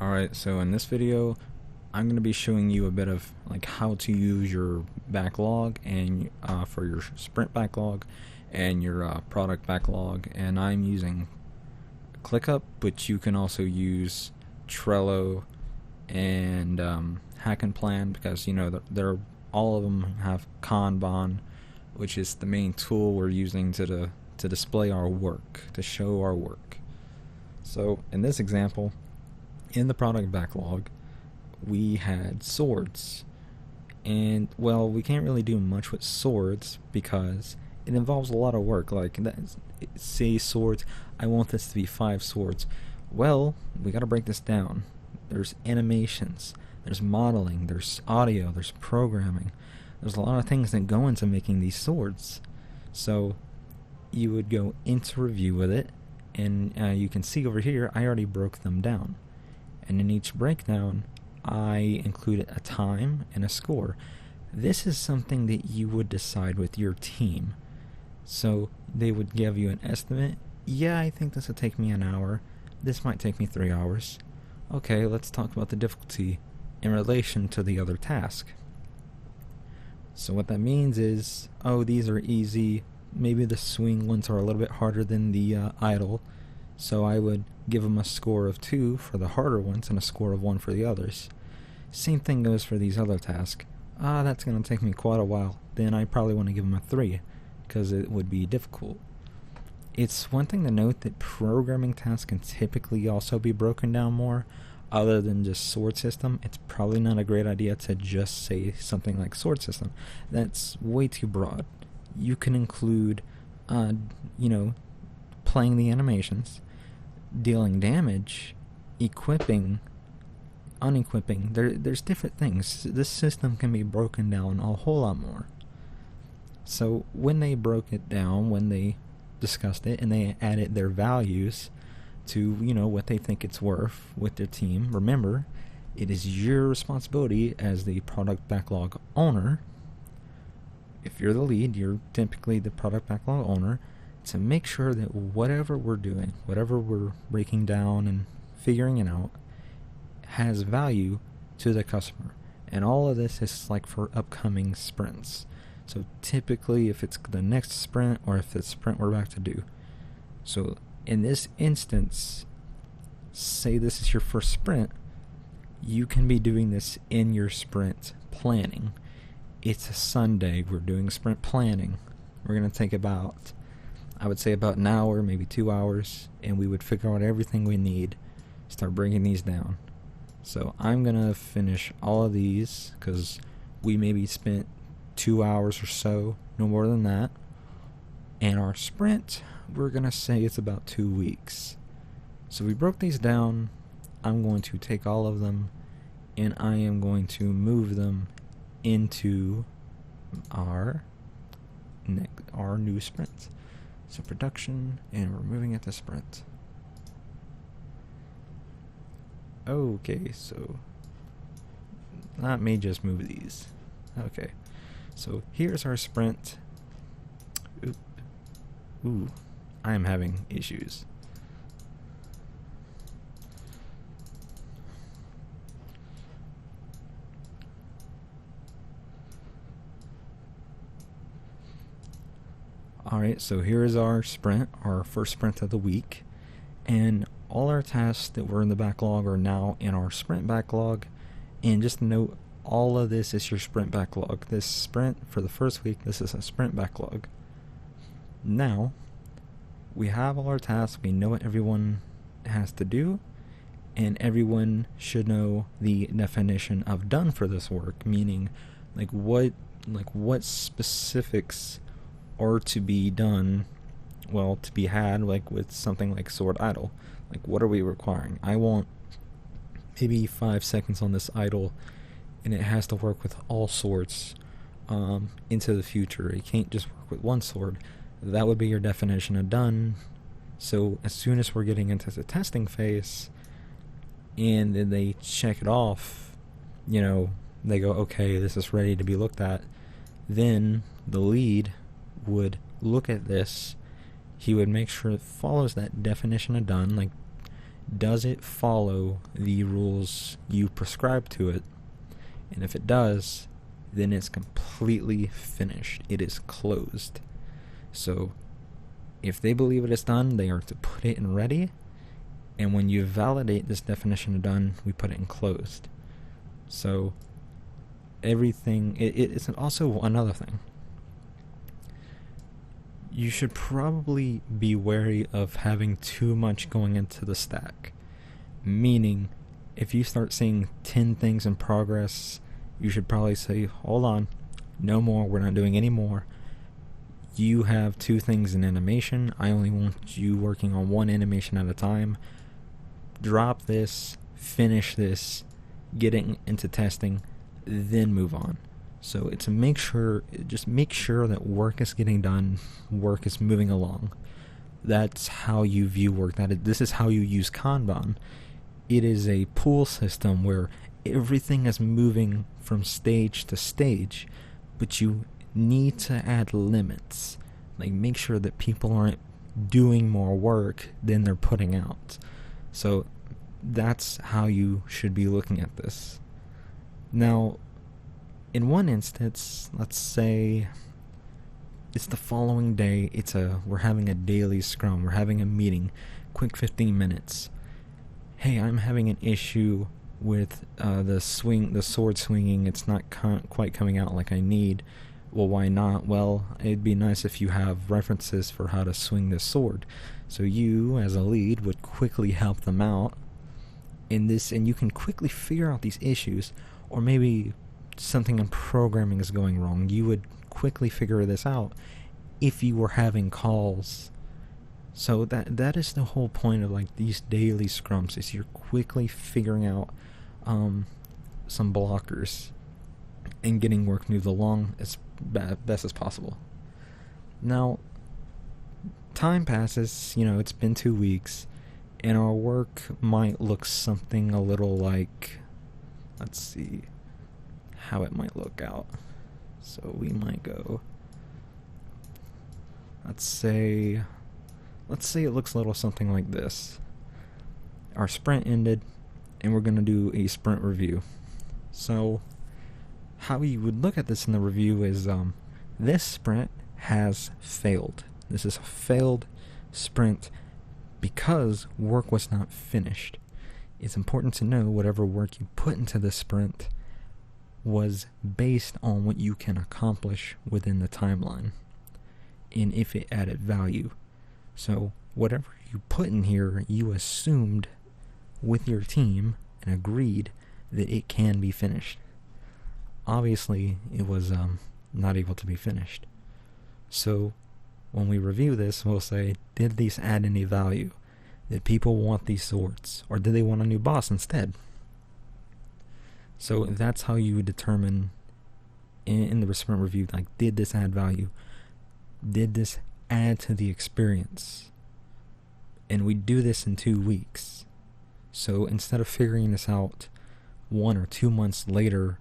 Alright, so in this video, I'm going to be showing you a bit of like how to use your backlog and for your sprint backlog and your product backlog. And I'm using ClickUp, but you can also use Trello and Hack and Plan, because they're all of them have Kanban, which is the main tool we're using to display our work, to show our work. So in this example, in the product backlog, we had swords. And, well, we can't really do much with swords because it involves a lot of work. Like, say swords, I want this to be 5 swords. Well, we gotta break this down. There's animations, there's modeling, there's audio, there's programming. There's a lot of things that go into making these swords. So, you would go into review with it, and you can see over here, I already broke them down. And in each breakdown, I included a time and a score. This is something that you would decide with your team. So they would give you an estimate. Yeah, I think this will take me an hour. This might take me 3 hours. Okay, let's talk about the difficulty in relation to the other task. So what that means is, oh, these are easy. Maybe the swing ones are a little bit harder than the idle. So I would give them a score of 2 for the harder ones and a score of 1 for the others. Same thing goes for these other tasks. That's going to take me quite a while. Then I probably want to give them a 3, because it would be difficult. It's one thing to note that programming tasks can typically also be broken down more. Other than just sword system, it's probably not a great idea to just say something like sword system. That's way too broad. You can include, playing the animations, dealing damage, equipping, unequipping. There's different things. This system can be broken down a whole lot more. So when they broke it down, when they discussed it and they added their values to, what they think it's worth with their team, remember, it is your responsibility as the product backlog owner. If you're the lead, you're typically the product backlog owner, to make sure that whatever we're doing, whatever we're breaking down and figuring it out, has value to the customer. And all of this is like for upcoming sprints. So typically if it's the next sprint or if it's sprint we're about to do. So in this instance, say this is your first sprint, you can be doing this in your sprint planning. It's a Sunday, we're doing sprint planning. We're going to take about, I would say about an hour, maybe 2 hours, and we would figure out everything we need, start breaking these down. So I'm going to finish all of these, because we maybe spent 2 hours or so, no more than that. And our sprint, we're going to say it's about 2 weeks. So we broke these down. I'm going to take all of them, and I am going to move them into our new sprint. So production, and we're moving it to sprint. Okay, so let me just move these. Okay, so here's our sprint. Ooh, I am having issues. Alright, so here is our sprint, our first sprint of the week, and all our tasks that were in the backlog are now in our sprint backlog. And just note, all of this is your sprint backlog. This sprint for the first week, this is a sprint backlog. Now, we have all our tasks, we know what everyone has to do, and everyone should know the definition of done for this work, meaning what specifics are to be done, well, to be had, like with something like sword idle. Like, what are we requiring? I want maybe 5 seconds on this idle, and it has to work with all swords into the future. It can't just work with one sword. That would be your definition of done. So as soon as we're getting into the testing phase, and then they check it off, they go, okay, this is ready to be looked at, then the lead would look at this. He would make sure it follows that definition of done. Like, does it follow the rules you prescribe to it? And if it does, then it's completely finished. It is closed. So if they believe it is done, they are to put it in ready. And when you validate this definition of done, we put it in closed. So everything, it's also another thing. You should probably be wary of having too much going into the stack. Meaning, if you start seeing 10 things in progress, you should probably say, hold on, no more, we're not doing any more. You have 2 things in animation, I only want you working on 1 animation at a time. Drop this, finish this, get it into testing, then move on. So it's just make sure that work is getting done, work is moving along. That's how you view work. This is how you use Kanban. It is a pool system where everything is moving from stage to stage, but you need to add limits. Like, make sure that people aren't doing more work than they're putting out. So that's how you should be looking at this. Now, in one instance, let's say it's the following day, we're having a daily scrum, we're having a meeting, quick 15 minutes. Hey, I'm having an issue with the sword swinging, it's not quite coming out like I need. Well, why not? Well, it'd be nice if you have references for how to swing this sword. So you, as a lead, would quickly help them out in this, and you can quickly figure out these issues, or maybe something in programming is going wrong. You would quickly figure this out if you were having calls. So that is the whole point of like these daily scrums, is you're quickly figuring out some blockers and getting work moved along as best as possible. Now, time passes, it's been 2 weeks, and our work might look something a little like, let's see how it might look out. So we might go, let's say it looks a little something like this. Our sprint ended, and we're going to do a sprint review. So how you would look at this in the review is, this sprint has failed. This is a failed sprint because work was not finished. It's important to know whatever work you put into this sprint was based on what you can accomplish within the timeline, and if it added value. So whatever you put in here, you assumed with your team and agreed that it can be finished. Obviously, it was not able to be finished. So when we review this, we'll say, did these add any value? Did people want these swords? Or did they want a new boss instead? So that's how you determine in the sprint review, like, did this add value? Did this add to the experience? And we do this in 2 weeks. So instead of figuring this out 1 or 2 months later,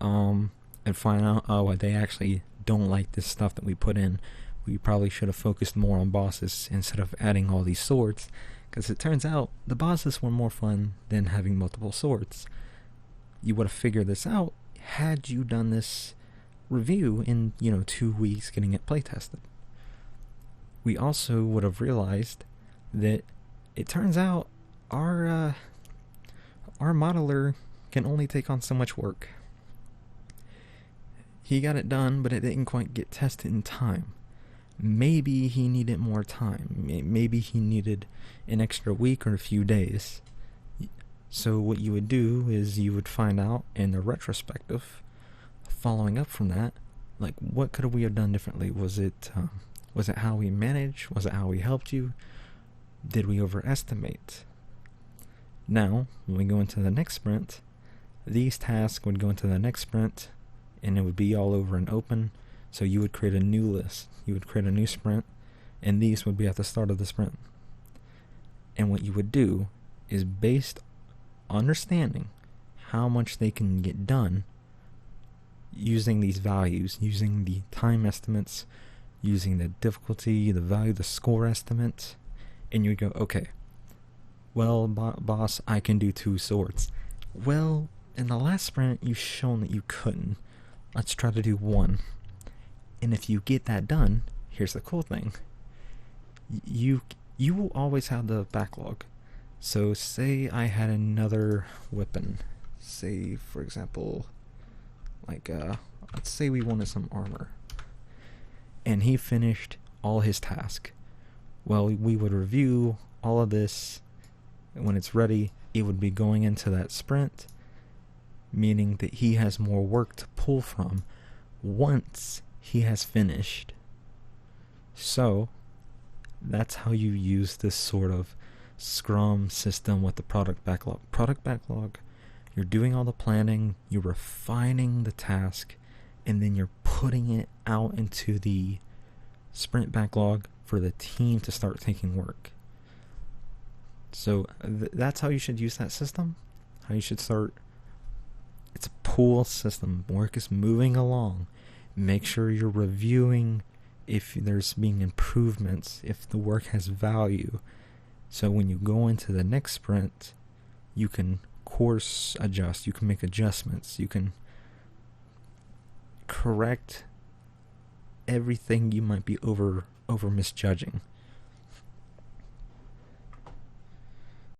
and find out, they actually don't like this stuff that we put in, we probably should have focused more on bosses instead of adding all these swords, because it turns out the bosses were more fun than having multiple swords. You would have figured this out had you done this review in 2 weeks, getting it play tested. We also would have realized that it turns out our modeler can only take on so much work. He got it done, but it didn't quite get tested in time. Maybe he needed more time. Maybe he needed an extra week or a few days. So what you would do is you would find out in the retrospective, following up from that, like, what could we have done differently? Was it how we managed? Was it how we helped you? Did we overestimate? Now, when we go into the next sprint, these tasks would go into the next sprint, and it would be all over and open. So you would create a new list. You would create a new sprint, and these would be at the start of the sprint. And what you would do is, based understanding how much they can get done using these values, using the time estimates, using the difficulty, the value, the score estimate, and you would go, okay, Well, boss, I can do two sorts. Well, in the last sprint, you've shown that you couldn't. Let's try to do one. And if you get that done, here's the cool thing. You you will always have the backlog. So say I had another weapon. Say, for example, like, let's say we wanted some armor. And he finished all his task. Well, we would review all of this. And when it's ready, it would be going into that sprint, meaning that he has more work to pull from once he has finished. So, that's how you use this sort of Scrum system with the product backlog. Product backlog, you're doing all the planning, you're refining the task, and then you're putting it out into the sprint backlog for the team to start taking work. So that's how you should use that system. How you should start. It's a pull system. Work is moving along. Make sure you're reviewing if there's being improvements, if the work has value. So when you go into the next sprint, you can course adjust, you can make adjustments, you can correct everything you might be over misjudging.